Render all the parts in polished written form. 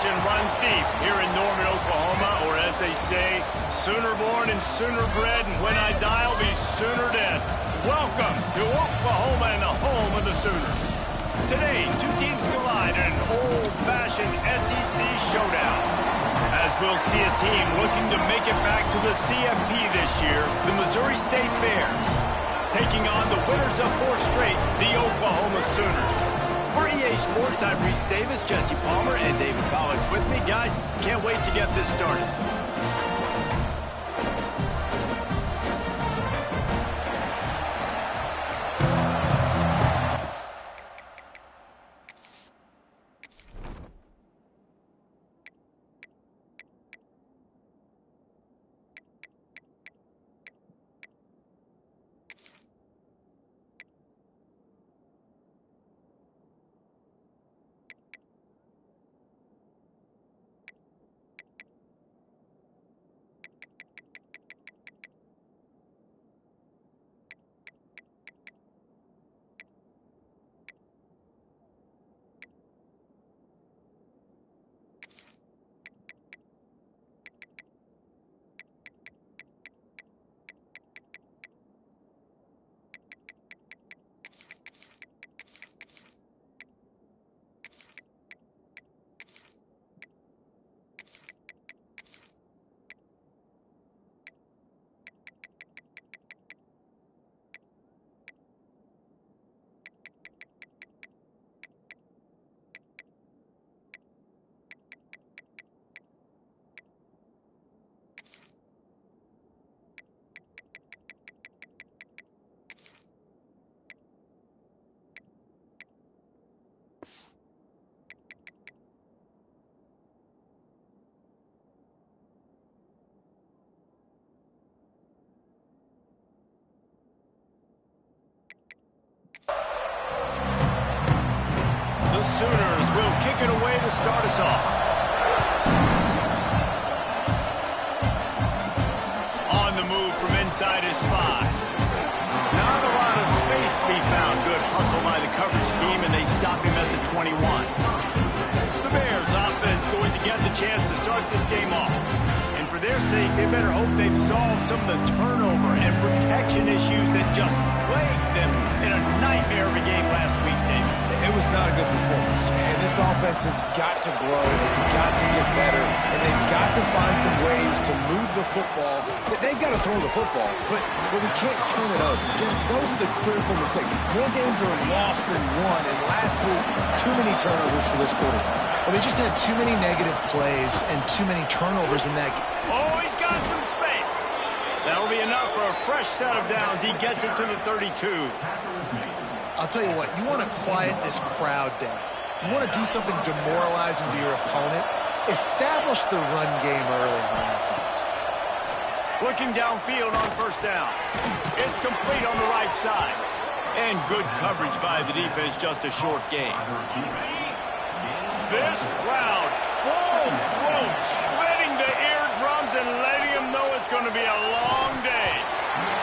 tradition runs deep here in Norman, Oklahoma, or as they say, sooner born and sooner bred, and when I die, I'll be sooner dead. Welcome to Oklahoma and the home of the Sooners. Today, two teams collide in an old-fashioned SEC showdown. As we'll see a team looking to make it back to the CFB this year, the Missouri State Bears, taking on the winners of 4 straight, the Oklahoma Sooners. For EA Sports, I'm Reese Davis, Jesse Palmer, and David Collins with me. Guys, can't wait to get this started. Sooners will kick it away to start us off. On the move from inside his 5. Not a lot of space to be found. Good hustle by the coverage team, and they stop him at the 21. The Bears offense going to get the chance to start this game off. And for their sake, they better hope they've solved some of the turnover and protection issues that just plagued them in a nightmare of a game last week, David. It was not a good performance, and this offense has got to grow. It's got to get better, and they've got to find some ways to move the football. They've got to throw the football, but we can't turn it over. Just those are the critical mistakes. More games are lost than won, and last week, too many turnovers for this quarterback. Well, they just had too many negative plays and too many turnovers in that game. Oh, he's got some space. That'll be enough for a fresh set of downs. He gets it to the 32. I'll tell you what, you want to quiet this crowd down. You want to do something demoralizing to your opponent. Establish the run game early on offense. Looking downfield on first down. It's complete on the right side. And good coverage by the defense, just a short gain. This crowd, full throat, splitting the eardrums and letting them know it's going to be a long day.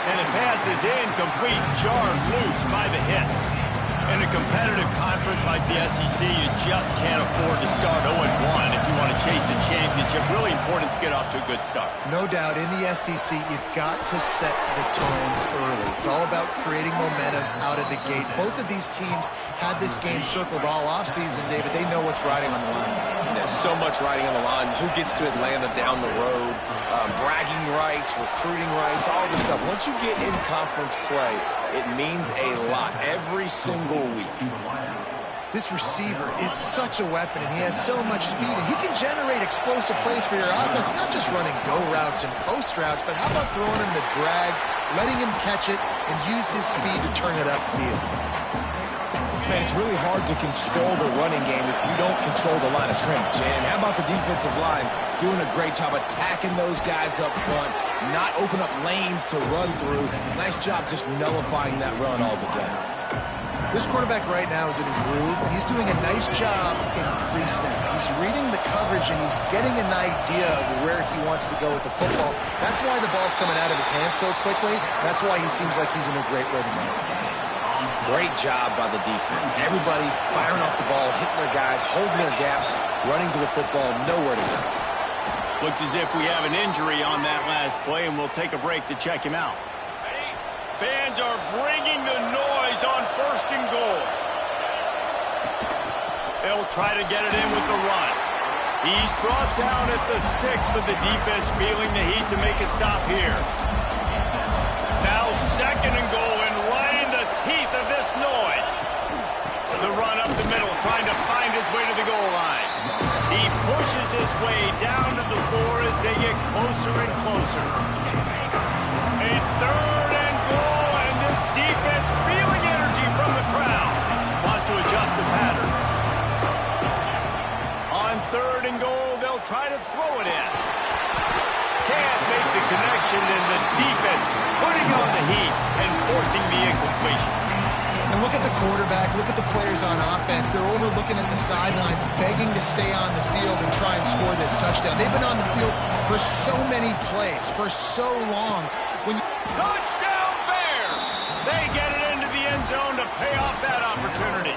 And the pass is incomplete, jarred loose by the hit. In a competitive conference like the SEC, you just can't afford to start 0-1 if you want to chase a championship. Really important to get off to a good start. No doubt, in the SEC, you've got to set the tone early. It's all about creating momentum out of the gate. Both of these teams had this game circled all offseason, David. They know what's riding on the line. There's so much riding on the line. Who gets to Atlanta down the road? Bragging rights, recruiting rights, all this stuff. Once you get in conference play, it means a lot every single week. This receiver is such a weapon, and he has so much speed, and he can generate explosive plays for your offense, not just running go routes and post routes, but how about throwing him the drag, letting him catch it, and use his speed to turn it upfield. Man, it's really hard to control the running game if you don't control the line of scrimmage. And how about the defensive line doing a great job attacking those guys up front, not open up lanes to run through. Nice job just nullifying that run altogether. This quarterback right now is in a groove, and he's doing a nice job in pre-snap. He's reading the coverage, and he's getting an idea of where he wants to go with the football. That's why the ball's coming out of his hands so quickly. That's why he seems like he's in a great rhythm. Great job by the defense. Everybody firing off the ball, hitting their guys, holding their gaps, running to the football, nowhere to go. Looks as if we have an injury on that last play, and we'll take a break to check him out. Fans are bringing the noise on 1st and goal. They'll try to get it in with the run. He's brought down at the 6, but the defense feeling the heat to make a stop here. Now 2nd and goal, and right in the teeth of this noise. The run up the middle, trying to find his way to the goal line. He pushes his way down to the 4 as they get closer and closer. A 3rd and goal, and this defense feeling energy from the crowd. Wants to adjust the pattern. On 3rd and goal, they'll try to throw it in. Can't make the connection, and the defense putting on the heat and forcing the incompletion. And look at the quarterback, look at the players on offense. They're overlooking at the sidelines, begging to stay on the field and try and score this touchdown. They've been on the field for so many plays, for so long. Touchdown Bears! They get it into the end zone to pay off that opportunity.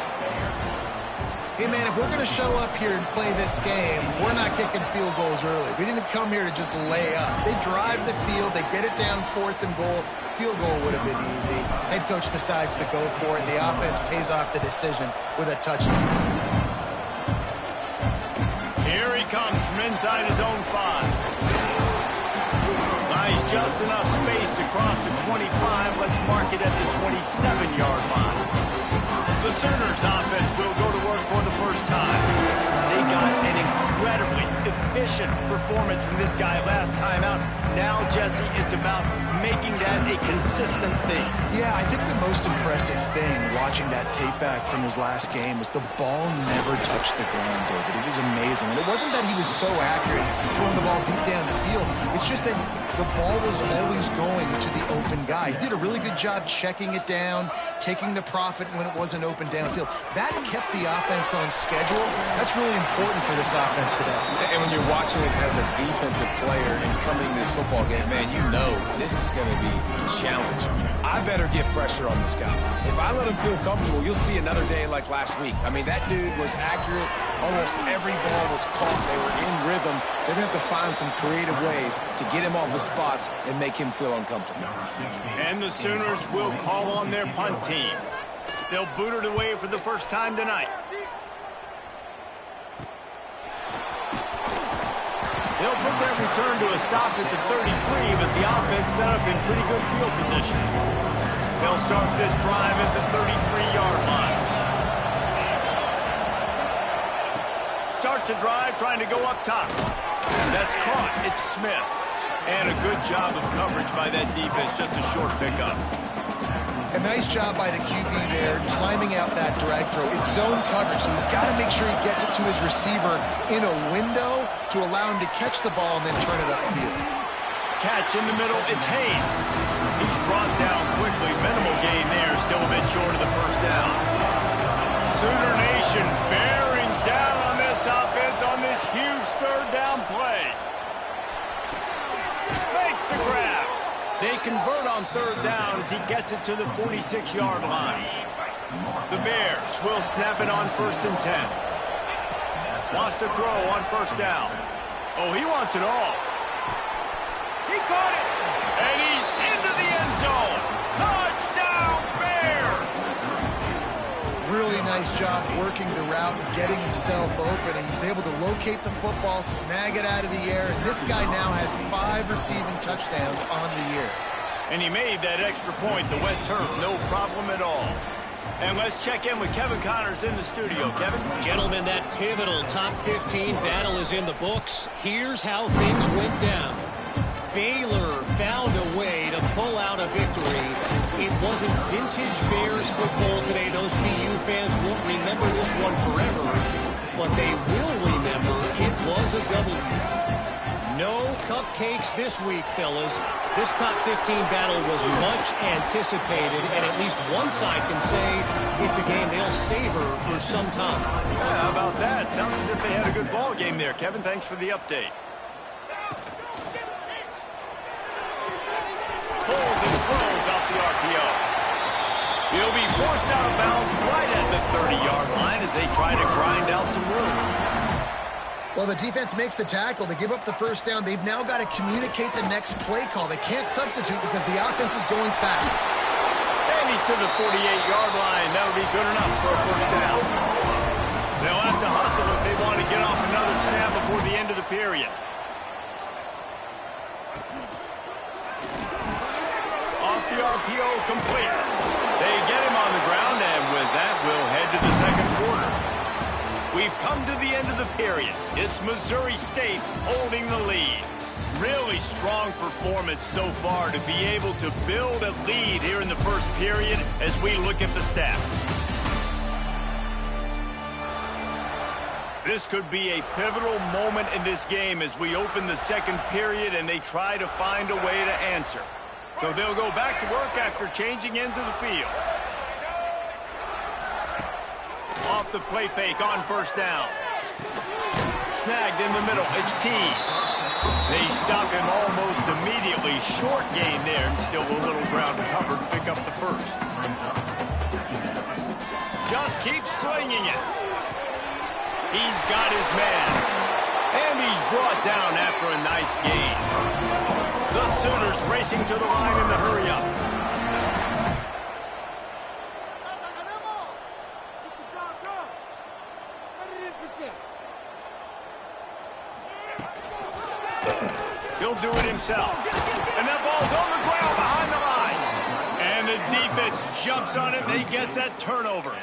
Hey, man, if we're going to show up here and play this game, we're not kicking field goals early. We didn't come here to just lay up. They drive the field. They get it down 4th and goal. Field goal would have been easy. Head coach decides to go for it, and the offense pays off the decision with a touchdown. Here he comes from inside his own 5. Buys just enough space to cross the 25. Let's mark it at the 27-yard line. The Sooners offense will go to work for the first time. They got an incredibly efficient performance from this guy last time out. Now, Jesse, it's about making that a consistent thing. Yeah, I think the most impressive thing watching that tape back from his last game was the ball never touched the ground, David. It was amazing. And it wasn't that he was so accurate throwing the ball deep down the field. It's just that the ball was always going to the open guy. He did a really good job checking it down, taking the profit when it wasn't open downfield. That kept the offense on schedule. That's really important for this offense today. And when you're watching it as a defensive player and coming to this football game, man, you know this is going to be a challenge. I better get pressure on this guy. If I let him feel comfortable, you'll see another day like last week. I mean, that dude was accurate. Almost every ball was caught. They were in rhythm. They're going to have to find some creative ways to get him off his spots and make him feel uncomfortable. And the Sooners will call on their punt team. They'll boot it away for the first time tonight. They'll put that return to a stop at the 33, but the offense set up in pretty good field position. They'll start this drive at the 33-yard line. Starts a drive trying to go up top. That's caught. It's Smith. And a good job of coverage by that defense. Just a short pickup. A nice job by the QB there, timing out that drag throw. It's zone coverage, so he's got to make sure he gets it to his receiver in a window to allow him to catch the ball and then turn it upfield. Catch in the middle, it's Haynes. He's brought down quickly. Minimal gain there, still a bit short of the first down. Sooner Nation bearing down on this offense on this huge 3rd down play. Makes the grab. They convert on 3rd down as he gets it to the 46-yard line. The Bears will snap it on 1st and 10. Wants to throw on 1st down. Oh, he wants it all. He caught it, and he's into the end zone. Touchdown, Bears! Really nice job working the route and getting himself open, and he's able to locate the football, snag it out of the air, and this guy now has 5 receiving touchdowns on the year. And he made that extra point, the wet turf, no problem at all. And let's check in with Kevin Connors in the studio. Kevin? Gentlemen, that pivotal top 15 battle is in the books. Here's how things went down. Baylor found a way to pull out a victory. It wasn't vintage Bears football today. Those BU fans won't remember this one forever, but they will remember it was a W. No cupcakes this week, fellas. This top 15 battle was much anticipated, and at least one side can say it's a game they'll savor for some time. Yeah, how about that? Sounds as if they had a good ball game there. Kevin, thanks for the update. Pulls and throws off the RPO. He'll be Forced out of bounds right at the 30-yard line as they try to grind out some room. Well, the defense makes the tackle. They give up the first down. They've now got to communicate the next play call. They can't substitute because the offense is going fast. And he's to the 48-yard line. That'll be good enough for a first down. They'll have to hustle if they want to get off another snap before the end of the period. Off the RPO, complete. They get him on the ground, and with that, we'll head to the second quarter. We've come to the end of the period. It's Missouri State holding the lead. Really strong performance so far to be able to build a lead here in the first period as we look at the stats. This could be a pivotal moment in this game as we open the second period and they try to find a way to answer. So they'll go back to work after changing into the field. Off the play fake on first down. Snagged in the middle. It's Tees. They stop him almost immediately. Short gain there and still a little ground to cover to pick up the first. Just keeps slinging it. He's got his man. And he's brought down after a nice gain. The Sooners racing to the line in the hurry-up. He'll do it himself. And that ball's on the ground behind the line. And the defense jumps on it. They get that turnover.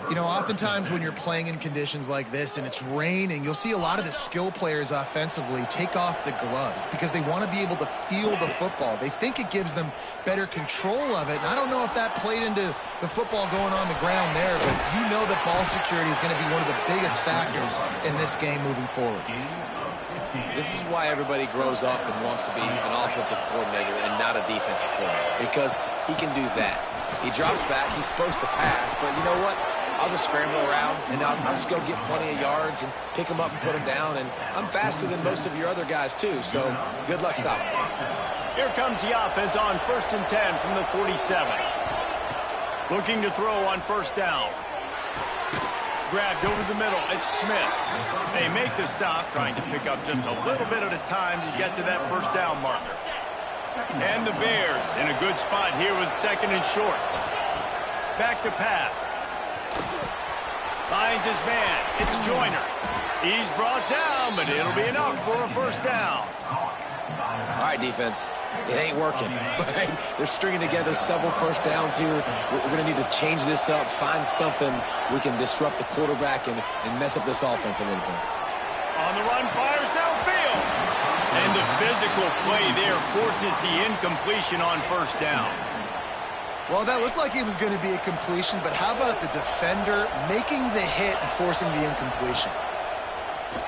You know, oftentimes when you're playing in conditions like this and it's raining, you'll see a lot of the skill players offensively take off the gloves because they want to be able to feel the football. They think it gives them better control of it. And I don't know if that played into the football going on the ground there, but you know that ball security is going to be one of the biggest factors in this game moving forward. This is why everybody grows up and wants to be an offensive coordinator and not a defensive coordinator, because he can do that. He drops back, he's supposed to pass, but you know what? I'll just scramble around, and I'll just go get plenty of yards and pick them up and put them down, and I'm faster than most of your other guys, too, so good luck stopping. Here comes the offense on 1st and 10 from the 47. Looking to throw on first down. Grabbed over the middle. It's Smith. They make the stop, trying to pick up just a little bit at a time to get to that first down marker. And the Bears in a good spot here with 2nd and short. Back to pass. Finds his man. It's Joyner. He's brought down, but it'll be enough for a first down. All right, defense. It ain't working. Right? They're stringing together several first downs here. We're going to need to change this up, find something we can disrupt the quarterback and mess up this offense a little bit. On the run, fires downfield. And the physical play there forces the incompletion on first down. Well, that looked like it was going to be a completion, but how about the defender making the hit and forcing the incompletion?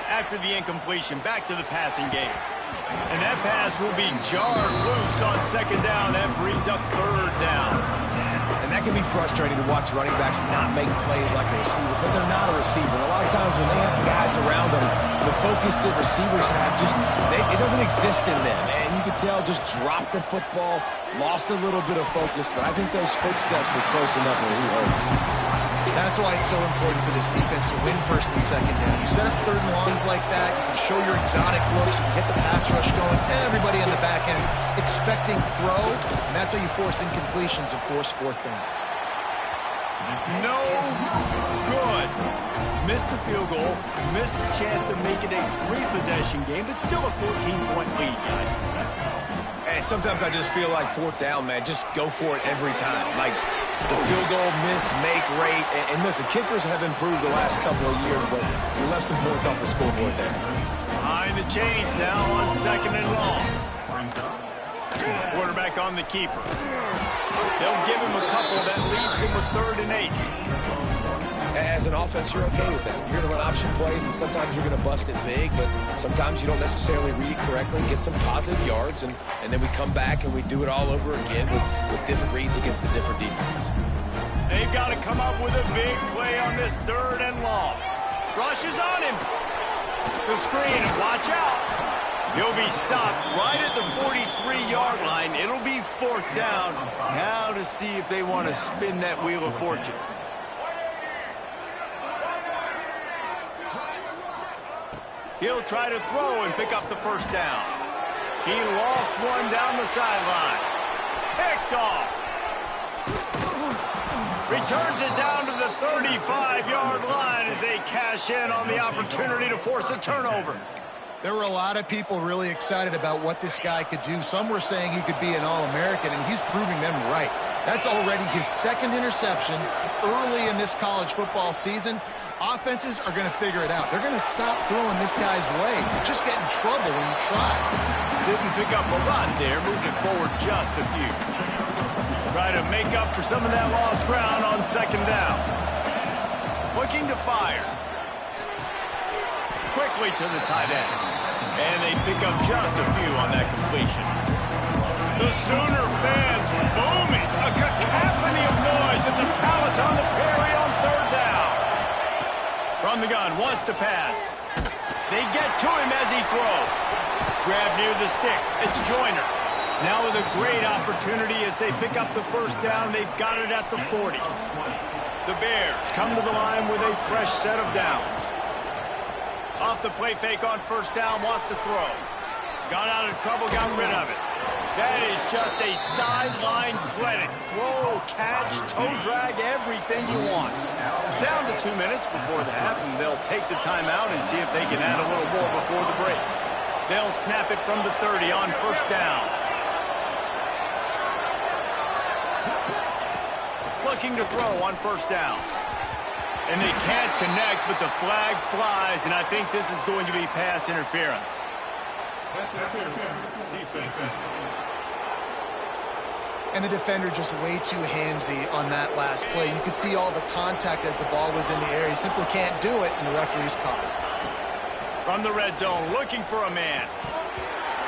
After the incompletion, back to the passing game. And that pass will be jarred loose on 2nd down. That brings up 3rd down. And that can be frustrating to watch running backs not make plays like a receiver, but they're not a receiver. A lot of times when they have guys around them, the focus that receivers have it doesn't exist in them. And you could tell just dropped the football, lost a little bit of focus, but I think those footsteps were close enough where he heard it. That's why it's so important for this defense to win 1st and 2nd down. You set up 3rd and longs like that, you can show your exotic looks, you can get the pass rush going, everybody in the back end expecting throw, and that's how you force incompletions and force 4th downs. No good. Missed the field goal, missed the chance to make it a 3-possession game, but still a 14-point lead, guys. And sometimes I just feel like 4th down, man, just go for it every time. Like, the field goal miss, make rate, and listen, kickers have improved the last couple of years, but you left some points off the scoreboard there. Behind the chains now on 2nd and long. Quarterback on the keeper. They'll give him a couple. That leaves him with 3rd and 8. As an offense, you're okay with that. You're going to run option plays, and sometimes you're going to bust it big, but sometimes you don't necessarily read it correctly, get some positive yards, and then we come back and we do it all over again with different reads against the different defense. They've got to come up with a big play on this 3rd and long. Rushes on him. The screen, watch out. He'll be stopped right at the 43-yard line. It'll be 4th down. Now to see if they want to spin that wheel of fortune. He'll try to throw and pick up the 1st down. He lost one down the sideline. Picked off. Returns it down to the 35-yard line as they cash in on the opportunity to force a turnover. There were a lot of people really excited about what this guy could do. Some were saying he could be an All-American, and he's proving them right. That's already his 2nd interception early in this college football season. Offenses are going to figure it out. They're going to stop throwing this guy's way. You just get in trouble when you try. Didn't pick up a lot there, moving it forward just a few. Try to make up for some of that lost ground on 2nd down. Looking to fire. Quickly to the tight end. And they pick up just a few on that completion. The Sooner fans booming. A cacophony of noise at the Palace on the Prairie on 3rd down. From the gun, wants to pass. They get to him as he throws. Grab near the sticks. It's Joyner. Now with a great opportunity as they pick up the 1st down. They've got it at the 40. The Bears come to the line with a fresh set of downs. Off the play fake on 1st down, wants to throw. Got out of trouble, got rid of it. That is just a sideline clinic. Throw, catch, toe drag, everything you want. Down to 2 minutes before the half, and they'll take the timeout and see if they can add a little more before the break. They'll snap it from the 30 on 1st down. Looking to throw on 1st down. And they can't connect, but the flag flies, and I think this is going to be pass interference. And the defender just way too handsy on that last play. You could see all the contact as the ball was in the air. He simply can't do it, and the referee's caught it. From the red zone, looking for a man.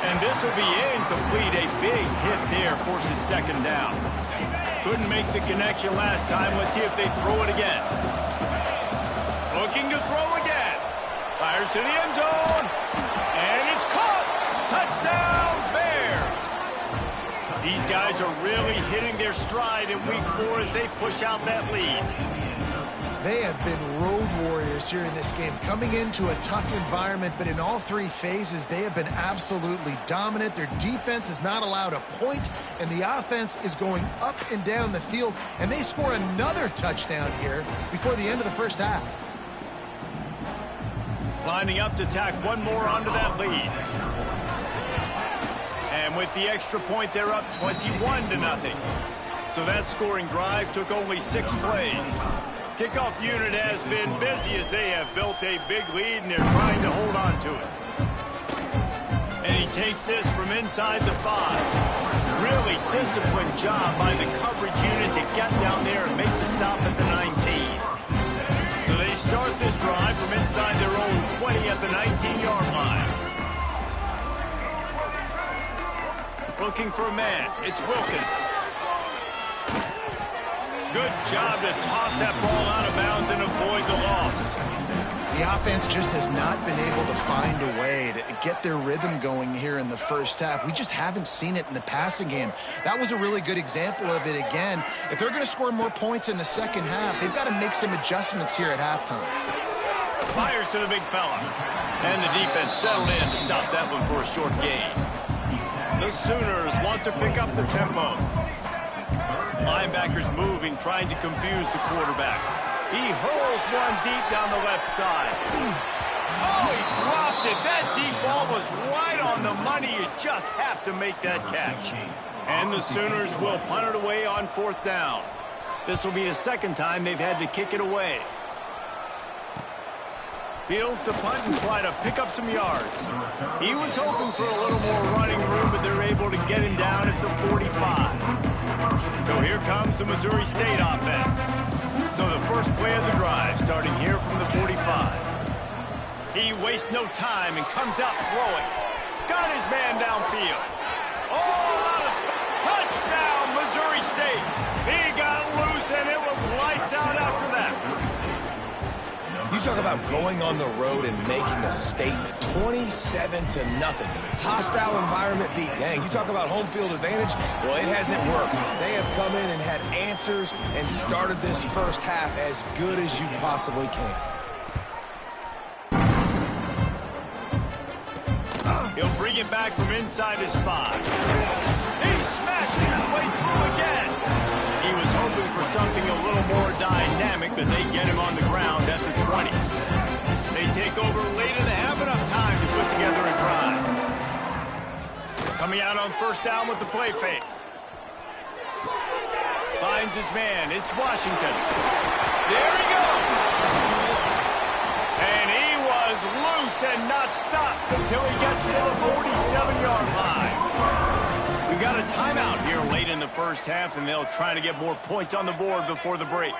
And this will be incomplete. A big hit there forces 2nd down. Couldn't make the connection last time. Let's see if they throw it again. Looking to throw again. Fires to the end zone. And it's caught. Touchdown, Bears. These guys are really hitting their stride in week 4 as they push out that lead. They have been road warriors here in this game, coming into a tough environment, but in all 3 phases, they have been absolutely dominant. Their defense is not allowed a point, and the offense is going up and down the field, and they score another touchdown here before the end of the 1st half. Lining up to tack one more onto that lead. And with the extra point, they're up 21-0. So that scoring drive took only 6 plays. Kickoff unit has been busy as they have built a big lead, and they're trying to hold on to it. And he takes this from inside the 5. Really disciplined job by the coverage unit to get down there and make the stop at the 19. So they start this drive from inside their own 20 at the 19-yard line. Looking for a man. It's Wilkins. Good job to toss that ball out of bounds and avoid the loss. The offense just has not been able to find a way to get their rhythm going here in the 1st half. We just haven't seen it in the passing game. That was a really good example of it again. If they're going to score more points in the 2nd half, they've got to make some adjustments here at halftime. Fires to the big fella. And the defense settled in to stop that one for a short gain. The Sooners want to pick up the tempo. Linebackers moving, trying to confuse the quarterback. He hurls one deep down the left side. Oh, he dropped it. That deep ball was right on the money. You just have to make that catch. And the Sooners will punt it away on 4th down. This will be the 2nd time they've had to kick it away. Fields to punt and try to pick up some yards. He was hoping for a little more running room, but they're able to get him down at the 45. So here comes the Missouri State offense. So the first play of the drive, starting here from the 45. He wastes no time and comes out throwing. Got his man downfield. Oh, out of touchdown, Missouri State. He got loose, and it was lights out after that. You talk about going on the road and making a statement. 27-0. Hostile environment be danged. You talk about home field advantage. Well, it hasn't worked. They have come in and had answers and started this first half as good as you possibly can. He'll bring it back from inside his 5. He smashes his way through again. He was hoping for something a little more dynamic, but they get him on the ground at the 20. They take over late in the half, enough time to put together a drive. Coming out on first down with the play fake. Finds his man. It's Washington. There he goes. And he was loose and not stopped until he gets to the 47-yard line. We got a timeout here late in the first half, and they'll try to get more points on the board before the break.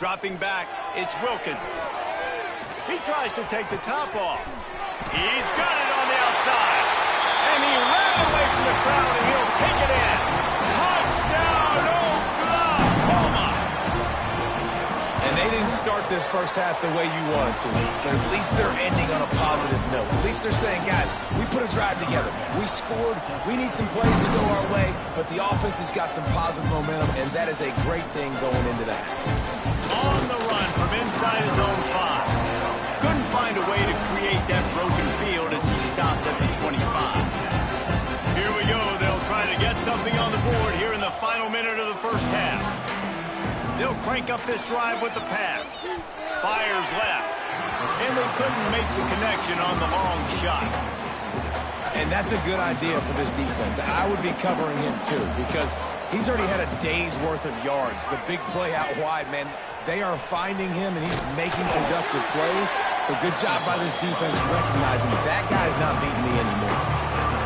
Dropping back, it's Wilkins. He tries to take the top off. He's got it on the outside. And he ran away from the crowd, and he'll take it in. Touchdown, Oklahoma! And they didn't start this first half the way you wanted to, but at least they're ending on a positive note. At least they're saying, guys, we put a drive together. We scored. We need some plays to go our way, but the offense has got some positive momentum, and that is a great thing going into the half. On the run from inside his own 5. Couldn't find a way to create that broken field as he stopped at the 25. Here we go. They'll try to get something on the board here in the final minute of the first half. They'll crank up this drive with the pass. Fires left. And they couldn't make the connection on the long shot. And that's a good idea for this defense. I would be covering him too, because he's already had a day's worth of yards. The big play out wide, man, they are finding him, and he's making productive plays. So good job by this defense recognizing that guy's not beating me anymore.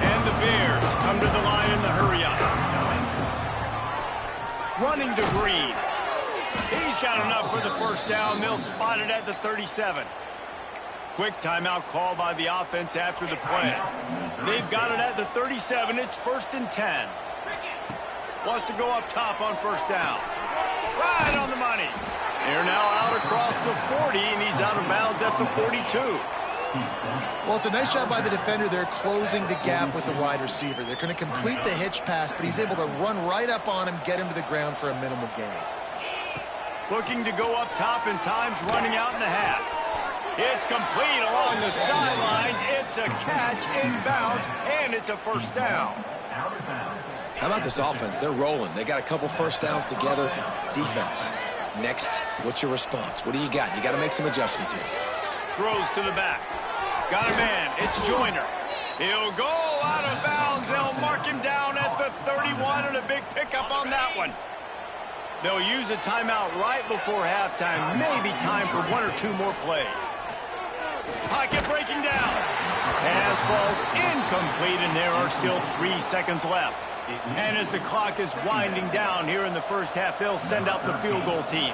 And the Bears come to the line in the hurry-up. Running to Green. He's got enough for the first down. They'll spot it at the 37. Quick timeout call by the offense after the play. They've got it at the 37. It's 1st and 10. Wants to go up top on first down. Right on the money. They're now out across the 40, and he's out of bounds at the 42. Well, it's a nice job by the defender. They're closing the gap with the wide receiver. They're going to complete the hitch pass, but he's able to run right up on him, get him to the ground for a minimal gain. Looking to go up top, and time's running out in the half. It's complete along the sidelines. It's a catch inbounds, and it's a first down. How about this offense? They're rolling. They got a couple first downs together. Defense. Next, what's your response? What do you got? You got to make some adjustments here. Throws to the back. Got a man. It's Joyner. He'll go out of bounds. They'll mark him down at the 31, and a big pickup on that one. They'll use a timeout right before halftime. Maybe time for 1 or 2 more plays. Pocket breaking down. Pass falls incomplete, and there are still 3 seconds left. And as the clock is winding down here in the first half, they'll send out the field goal team.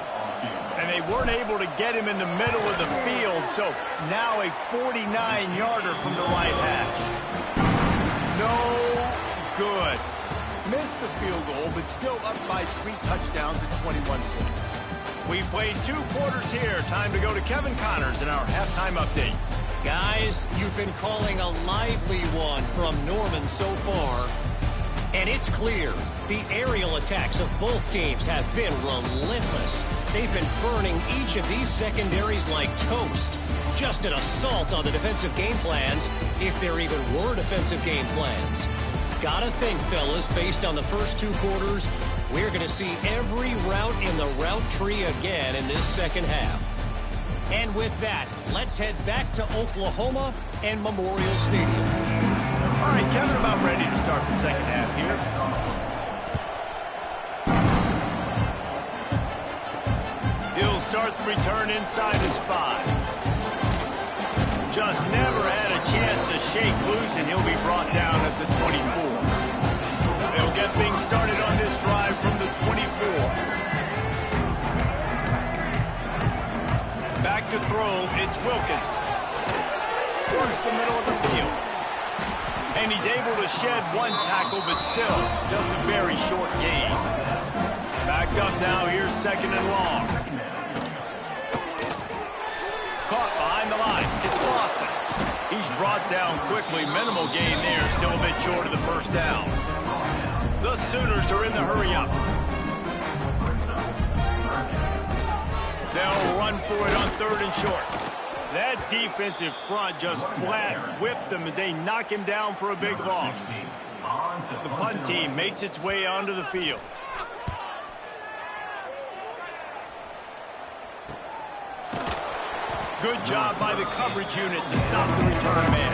And they weren't able to get him in the middle of the field, so now a 49-yarder from the right hash. No good. Missed the field goal, but still up by 3 touchdowns at 21 points. We've played 2 quarters here. Time to go to Kevin Connors in our halftime update. Guys, you've been calling a lively one from Norman so far. And it's clear, the aerial attacks of both teams have been relentless. They've been burning each of these secondaries like toast. Just an assault on the defensive game plans, if there even were defensive game plans. Gotta think, fellas, based on the first 2 quarters, we're going to see every route in the route tree again in this second half. And with that, let's head back to Oklahoma and Memorial Stadium. All right, Kevin, about ready to start the second half here. He'll start the return inside his 5. Just never had a chance to shake loose, and he'll be brought down at the 24. They'll get things started on this drive from the 24. Back to throw, it's Wilkins. Works the middle of the field. And he's able to shed 1 tackle, but still just a very short gain. Backed up now, here's 2nd and long. brought down quickly. Minimal gain there. Still a bit short of the first down. The Sooners are in the hurry-up. They'll run for it on 3rd and short. That defensive front just flat whipped them as they knock him down for a big loss. The punt team makes its way onto the field. Good job by the coverage unit to stop the return man.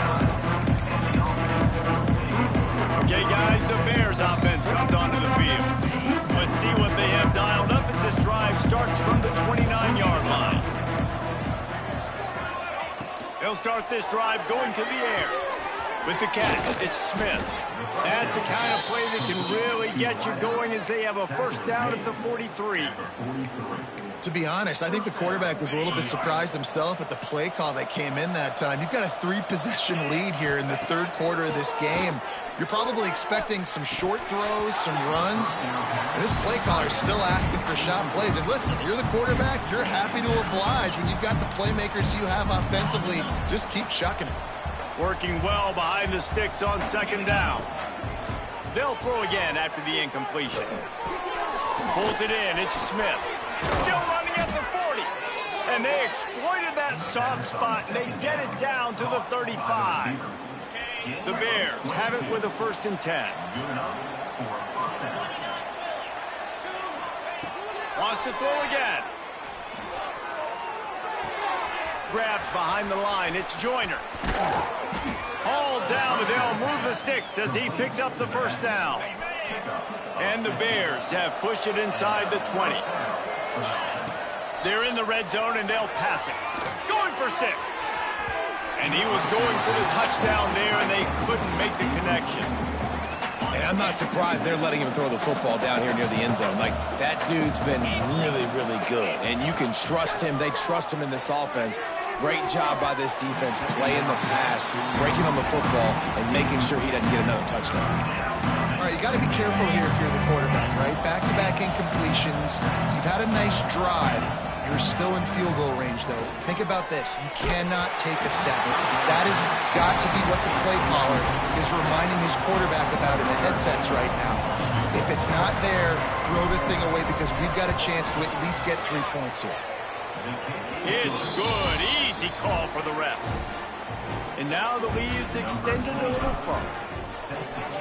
Okay, guys, the Bears offense comes onto the field. Let's see what they have dialed up as this drive starts from the 29-yard line. They'll start this drive going to the air. With the catch, it's Smith. That's the kind of play that can really get you going as they have a first down at the 43. To be honest, I think the quarterback was a little bit surprised himself at the play call that came in that time. You've got a 3-possession lead here in the 3rd quarter of this game. You're probably expecting some short throws, some runs. And this play caller is still asking for shot plays. And listen, you're the quarterback. You're happy to oblige when you've got the playmakers you have offensively. Just keep chucking it. Working well behind the sticks on 2nd down. They'll throw again after the incompletion. Pulls it in. It's Smith. Still running at the 40. And they exploited that soft spot, and they get it down to the 35. The Bears have it with a 1st and 10. Wants to throw again. Grabbed behind the line. It's Joyner. Hauled down, and they'll move the sticks as he picks up the first down. And the Bears have pushed it inside the 20. They're in the red zone, and they'll pass it. Going for 6. And he was going for the touchdown there, and they couldn't make the connection. And I'm not surprised they're letting him throw the football down here near the end zone. Like, that dude's been really, really good. And you can trust him. They trust him in this offense. Great job by this defense playing the pass, breaking on the football, and making sure he doesn't get another touchdown. All right, you got to be careful here if you're the quarterback, right? Back-to-back incompletions. You've had a nice drive. You're still in field goal range, though. Think about this. You cannot take a sack. That has got to be what the play caller is reminding his quarterback about in the headsets right now. If it's not there, throw this thing away because we've got a chance to at least get 3 points here. It's good. Easy call for the refs. And now the lead is extended a little further.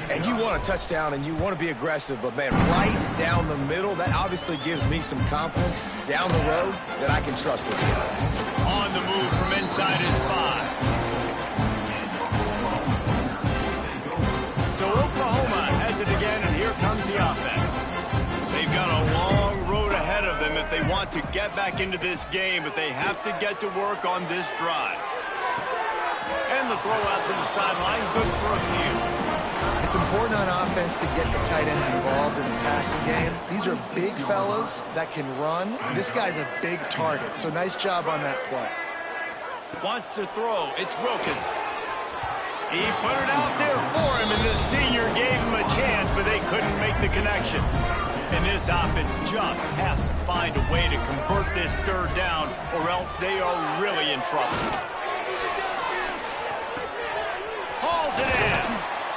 And you want a touchdown, and you want to be aggressive, but, man, right down the middle, that obviously gives me some confidence down the road that I can trust this guy. On the move from inside his 5. So Oklahoma has it again, and here comes the offense. They've got a long road ahead of them if they want to get back into this game, but they have to get to work on this drive. And the throw out to the sideline, good for a few. It's important on offense to get the tight ends involved in the passing game. These are big fellas that can run. This guy's a big target, so nice job on that play. Wants to throw. It's Wilkins. He put it out there for him, and the senior gave him a chance, but they couldn't make the connection. And this offense just has to find a way to convert this 3rd down, or else they are really in trouble. Hauls it in.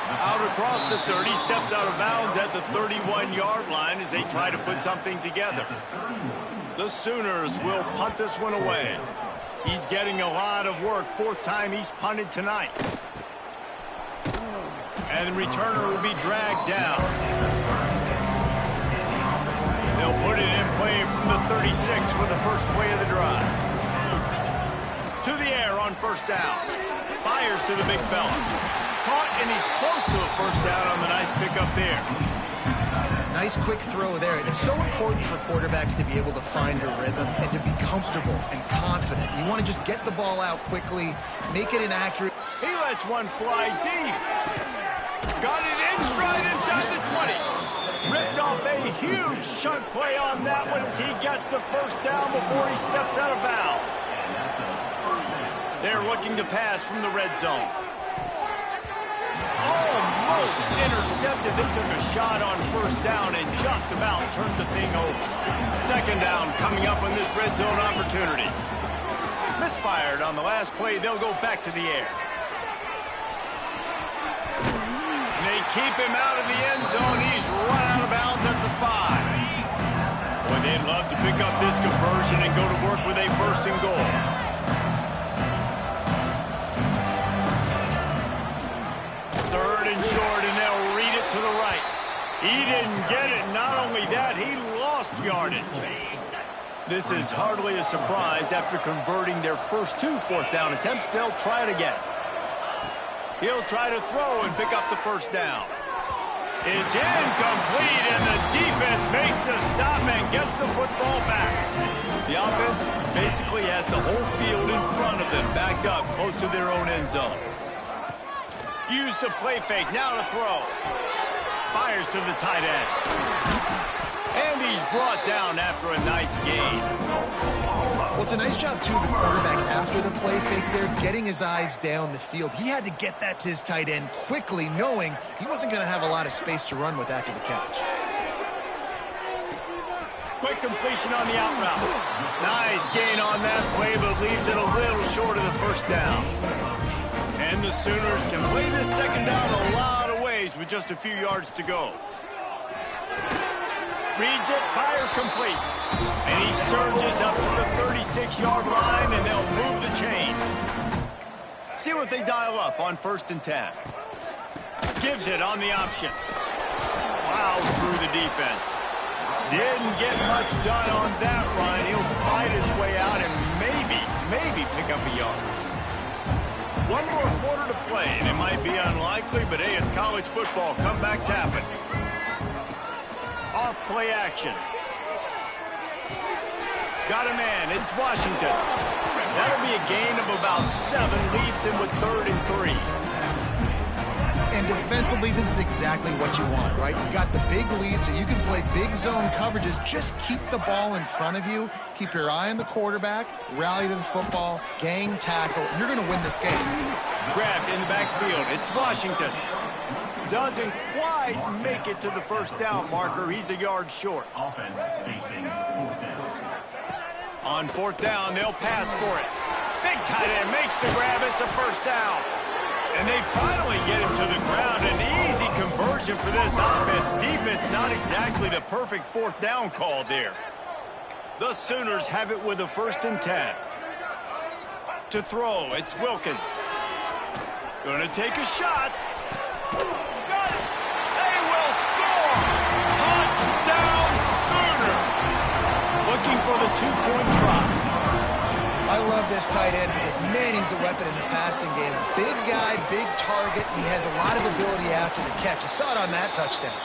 Out across the 30, steps out of bounds at the 31-yard line as they try to put something together. The Sooners will punt this one away. He's getting a lot of work. 4th time he's punted tonight. And the returner will be dragged down. They'll put it in play from the 36 for the first play of the drive. To the air on 1st down. Fires to the big fella. Caught, and he's close to a first down on the nice pickup there. Nice quick throw there. It's so important for quarterbacks to be able to find a rhythm and to be comfortable and confident. You want to just get the ball out quickly, make it inaccurate. He lets one fly deep. Got it in stride inside the 20. Ripped off a huge chunk play on that one as he gets the first down before he steps out of bounds. They're looking to pass from the red zone. Almost intercepted. They took a shot on 1st down and just about turned the thing over. 2nd down coming up on this red zone opportunity. Misfired on the last play. They'll go back to the air. keep him out of the end zone. He's run out of bounds at the 5. Boy, they'd love to pick up this conversion and go to work with a 1st and goal. Third and short, and they'll read it to the right. He didn't get it. Not only that, he lost yardage. This is hardly a surprise. After converting their first 2 4th-down attempts, they'll try it again. He'll try to throw and pick up the 1st down. It's incomplete, and the defense makes the stop and gets the football back. The offense basically has the whole field in front of them, backed up close to their own end zone. Use the play fake, now to throw. Fires to the tight end. And he's brought down after a nice gain. Well, it's a nice job, too, the quarterback, after the play fake there, getting his eyes down the field. He had to get that to his tight end quickly, knowing he wasn't going to have a lot of space to run with after the catch. Quick completion on the out route. Nice gain on that play, but leaves it a little short of the 1st down. And the Sooners can play this 2nd down a lot of ways with just a few yards to go. Reads it, fires complete. And he surges up to the 36-yard line, and they'll move the chain. See what they dial up on 1st and 10. Gives it on the option. Plows through the defense. Didn't get much done on that run. He'll fight his way out and maybe pick up a yard. 1 more quarter to play, and it might be unlikely, but hey, it's college football. Comebacks happen. Off play action. Got a man. It's Washington. That'll be a gain of about 7. Leaves him with 3rd and 3. And defensively, this is exactly what you want, right? You got the big lead, so you can play big zone coverages. Just keep the ball in front of you. Keep your eye on the quarterback. Rally to the football. Gang tackle. And you're going to win this game. Grabbed in the backfield. It's Washington. Doesn't quite make it to the 1st down marker. He's a yard short. Offense facing 4th down. On 4th down, they'll pass for it. Big tight end makes the grab. It's a 1st down. And they finally get him to the ground. An easy conversion for this offense. Defense not exactly the perfect 4th down call there. The Sooners have it with a 1st and 10. To throw, it's Wilkins. Gonna take a shot. Got it. They will score. Touchdown Sooners. Looking for the 2-point try. I love this tight end because, man, he's a weapon in the passing game. Big guy, big target, and he has a lot of ability after the catch. You saw it on that touchdown.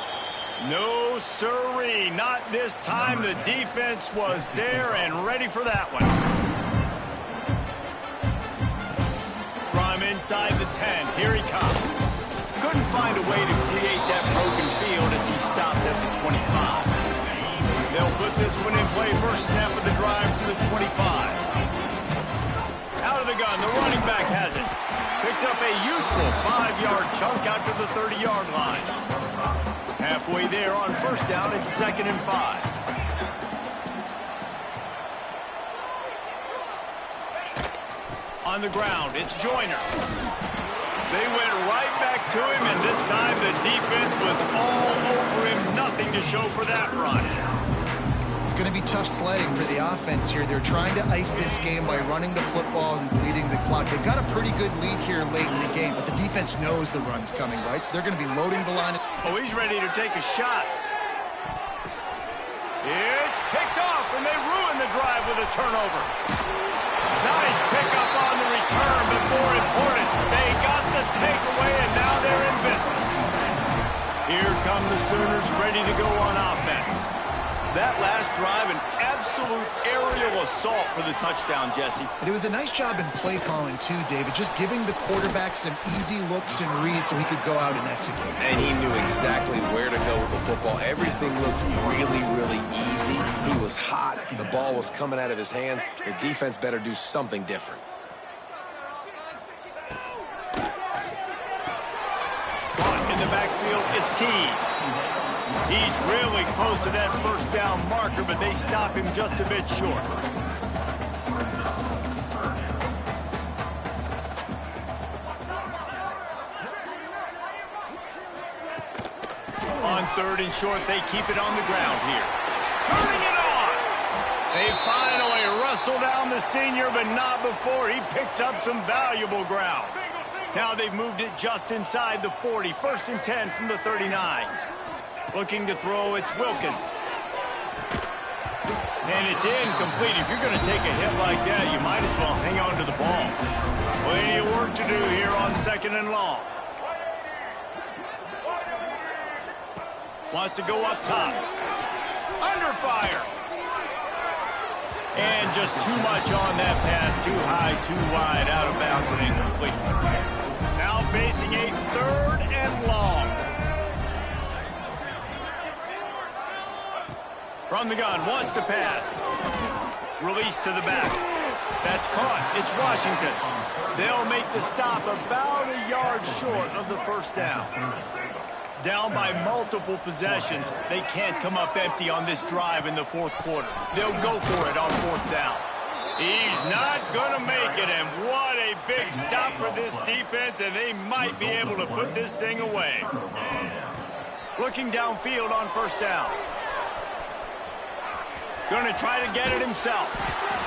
No, sirree. Not this time. The defense was there and ready for that one. From inside the 10, here he comes. Couldn't find a way to create that broken field as he stopped at the 25. They'll put this one in play. First snap of the drive from the 25. Out of the gun, the running back has it. Picks up a useful 5-yard chunk out to the 30-yard line. Halfway there on 1st down, it's 2nd and 5. On the ground, it's Joyner. They went right back to him, and this time the defense was all over him. Nothing to show for that run. It's going to be tough sledding for the offense here. They're trying to ice this game by running the football and bleeding the clock. They've got a pretty good lead here late in the game, but the defense knows the run's coming, right? So they're going to be loading the line. Oh, he's ready to take a shot. It's picked off, and they ruin the drive with a turnover. Nice pickup on the return, but more important, they got the takeaway, and now they're in business. Here come the Sooners ready to go on offense. That last drive, an absolute aerial assault for the touchdown, Jesse. But it was a nice job in play calling, too, David, just giving the quarterback some easy looks and reads so he could go out and execute. And he knew exactly where to go with the football. Everything looked really, really easy. He was hot. The ball was coming out of his hands. The defense better do something different. Caught in the backfield, it's Keys. He's really close to that 1st down marker, but they stop him just a bit short. On 3rd and short, they keep it on the ground here. Turning it on! They finally wrestle down the senior, but not before he picks up some valuable ground. Now they've moved it just inside the 40. 1st and 10 from the 39. Looking to throw, it's Wilkins. And it's incomplete. If you're going to take a hit like that, you might as well hang on to the ball. Plenty of work to do here on 2nd and long. Wants to go up top. Under fire. And just too much on that pass. Too high, too wide, out of bounds and incomplete. Now facing a 3rd and long. From the gun, wants to pass. Release to the back. That's caught. It's Washington. They'll make the stop about a yard short of the 1st down. Down by multiple possessions, they can't come up empty on this drive in the 4th quarter. They'll go for it on 4th down. He's not going to make it, and what a big stop for this defense, and they might be able to put this thing away. Looking downfield on 1st down. Going to try to get it himself.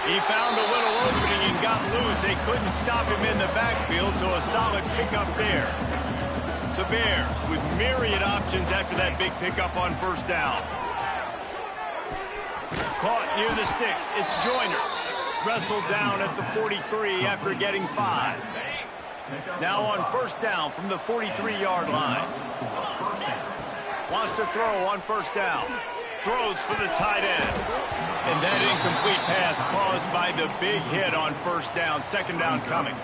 He found a little opening and got loose. They couldn't stop him in the backfield, so a solid pickup there. The Bears with myriad options after that big pickup on 1st down. Caught near the sticks. It's Joyner. Wrestled down at the 43 after getting 5. Now on 1st down from the 43-yard line. Wants to throw on 1st down. Throws for the tight end. And that incomplete pass caused by the big hit on 1st down. 2nd down coming.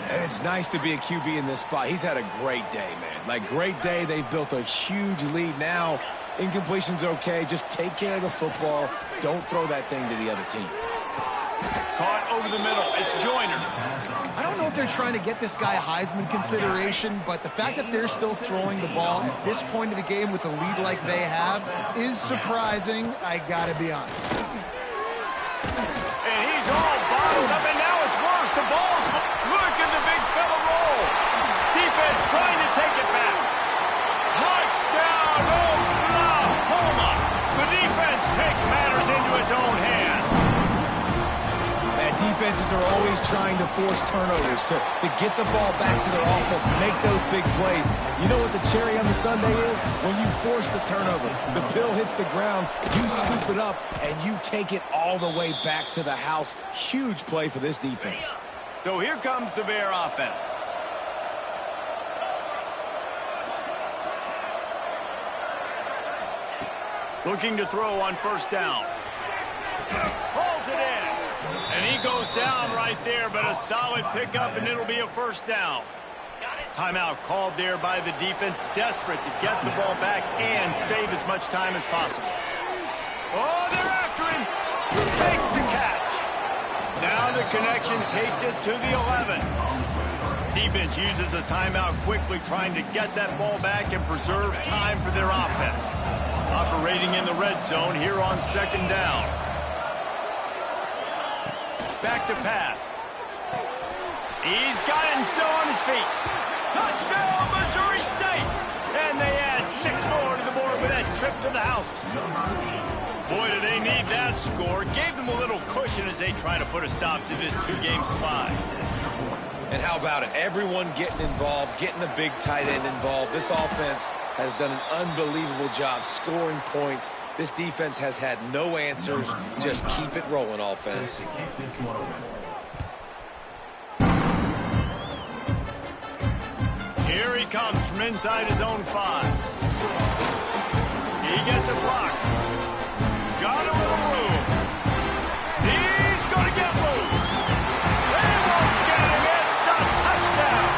And it's nice to be a QB in this spot. He's had a great day, man. Like, great day. They've built a huge lead now. Incompletion's okay. Just take care of the football. Don't throw that thing to the other team. Caught over the middle. It's Joyner. I don't know if they're trying to get this guy Heisman consideration, but the fact that they're still throwing the ball at this point of the game with a lead like they have is surprising, I gotta be honest. And he's all bottled up, and now it's worse. The ball's... Look at the big fella roll. Defense trying to take it back. Touchdown, Oklahoma. The defense takes matters into its own hands. Man, defenses are always trying to force turnovers to get the ball back to their offense, make those big plays. You know what the cherry on the sundae is? When you force the turnover, the pill hits the ground, you scoop it up, and you take it all the way back to the house. Huge play for this defense. So here comes the Bear offense. Looking to throw on 1st down. Pulls it in. And he goes down right there, but a solid pickup, and it'll be a 1st down. Timeout called there by the defense, desperate to get the ball back and save as much time as possible. Oh, they're after him. Makes the catch. Now the connection takes it to the 11. Defense uses a timeout quickly, trying to get that ball back and preserve time for their offense. Operating in the red zone here on 2nd down. Back to pass. He's got it and still on his feet. Touchdown, Missouri State! And they add 6 more to the board with that trip to the house. Boy, do they need that score. Gave them a little cushion as they try to put a stop to this 2-game slide. And how about it? Everyone getting involved, getting the big tight end involved. This offense has done an unbelievable job scoring points. This defense has had no answers. Just keep it rolling, offense. Here he comes from inside his own 5. He gets a block. Got a little room. He's going to get loose. They won't get him. It's a touchdown.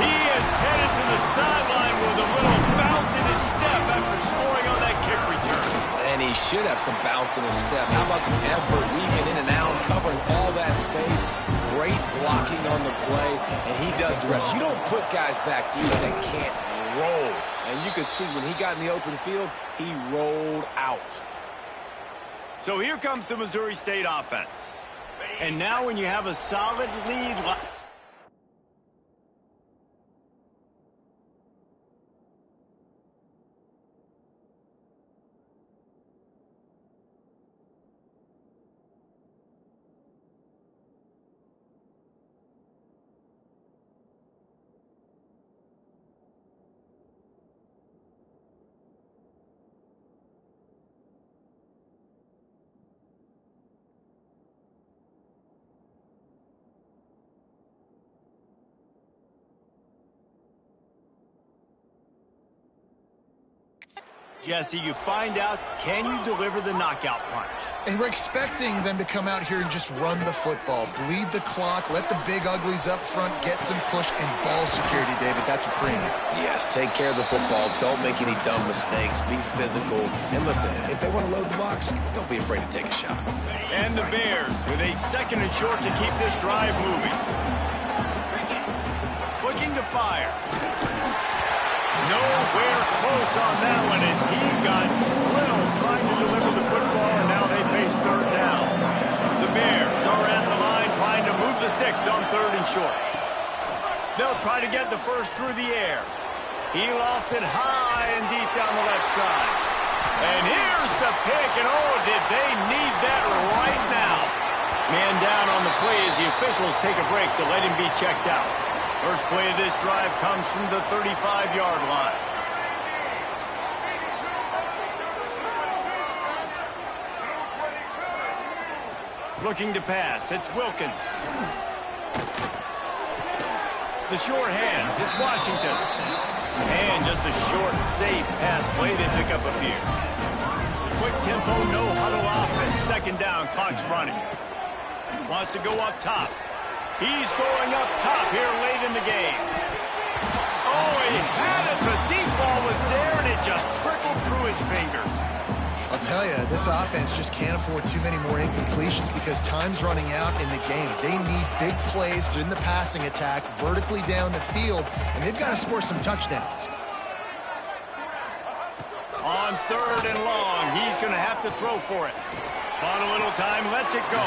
He is headed to the sideline with a little bounce in his step after scoring on that kick return. And he should have some bounce in his step. How about the effort, weaving in and out, covering all that space. Great blocking on the play, and he does the rest. You don't put guys back deep that can't roll. And you could see when he got in the open field, he rolled out. So here comes the Missouri State offense. And now when you have a solid lead... Jesse, you find out, can you deliver the knockout punch? And we're expecting them to come out here and just run the football, bleed the clock, let the big uglies up front get some push, and ball security, David. That's a premium. Yes, take care of the football. Don't make any dumb mistakes. Be physical. And listen, if they want to load the box, don't be afraid to take a shot. And the Bears with a 2nd and short to keep this drive moving. Looking to fire. Nowhere close on that one as he got drilled trying to deliver the football, and now they face 3rd down. The Bears are at the line trying to move the sticks on 3rd and short. They'll try to get the first through the air. He lofts it high and deep down the left side. And here's the pick, and oh, did they need that right now. Man down on the play as the officials take a break to let him be checked out. First play of this drive comes from the 35-yard line. Looking to pass, it's Wilkins. The short hands, it's Washington. And just a short, safe pass play, they pick up a few. Quick tempo, no huddle offense. 2nd down, clock's running. Wants to go up top. He's going up top here late in the game. Oh, he had it. The deep ball was there, and it just trickled through his fingers. I'll tell you, this offense just can't afford too many more incompletions because time's running out in the game. They need big plays in the passing attack, vertically down the field, and they've got to score some touchdowns. On 3rd and long, he's going to have to throw for it. On a little time, lets it go.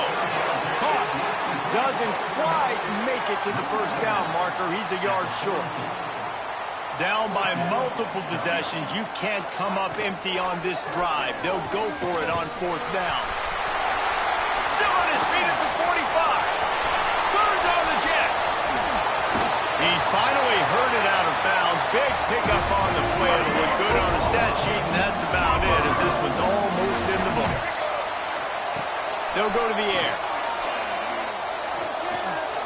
Caught. Doesn't quite make it to the 1st down marker. He's a yard short. Down by multiple possessions. You can't come up empty on this drive. They'll go for it on 4th down. Still on his feet at the 45. Turns on the Jets. He's finally herded out of bounds. Big pickup on the play. It'll look good on the stat sheet, and that's about it, as this one's almost in the books. They'll go to the air.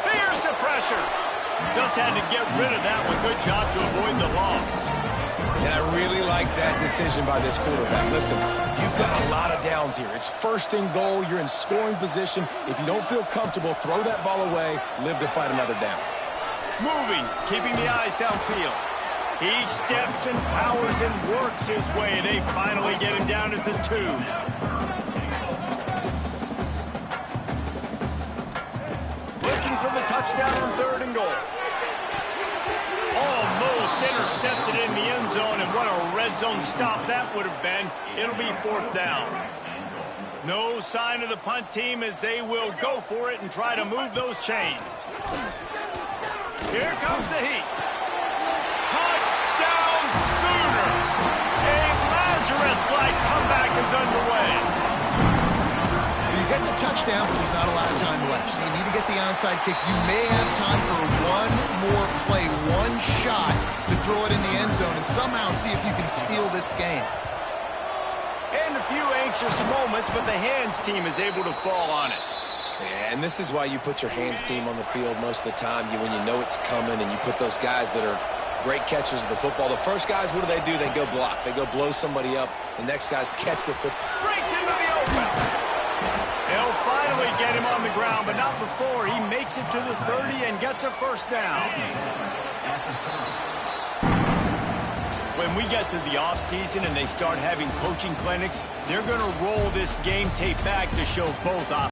Here's the pressure. Just had to get rid of that one. Good job to avoid the loss. And I really like that decision by this quarterback. Listen, you've got a lot of downs here. It's 1st and goal. You're in scoring position. If you don't feel comfortable, throw that ball away. Live to fight another down. Moving, keeping the eyes downfield. He steps and powers and works his way. They finally get him down at the 2. For the touchdown on 3rd and goal. Almost intercepted in the end zone, and what a red zone stop that would have been. It'll be 4th down. No sign of the punt team as they will go for it and try to move those chains. Here comes the heat. Touchdown Sooners! A Lazarus-like comeback is underway. You get the touchdown, but there's not a lot of time left. So you need to get the onside kick. You may have time for one more play, one shot to throw it in the end zone and somehow see if you can steal this game. And a few anxious moments, but the hands team is able to fall on it. Yeah, and this is why you put your hands team on the field most of the time. When you know it's coming and you put those guys that are great catchers of the football. The first guys, what do? They go block. They go blow somebody up. The next guys catch the football. Breaks into the open. They'll finally get him on the ground, but not before he makes it to the 30 and gets a 1st down. When we get to the offseason and they start having coaching clinics, they're going to roll this game tape back to show both options.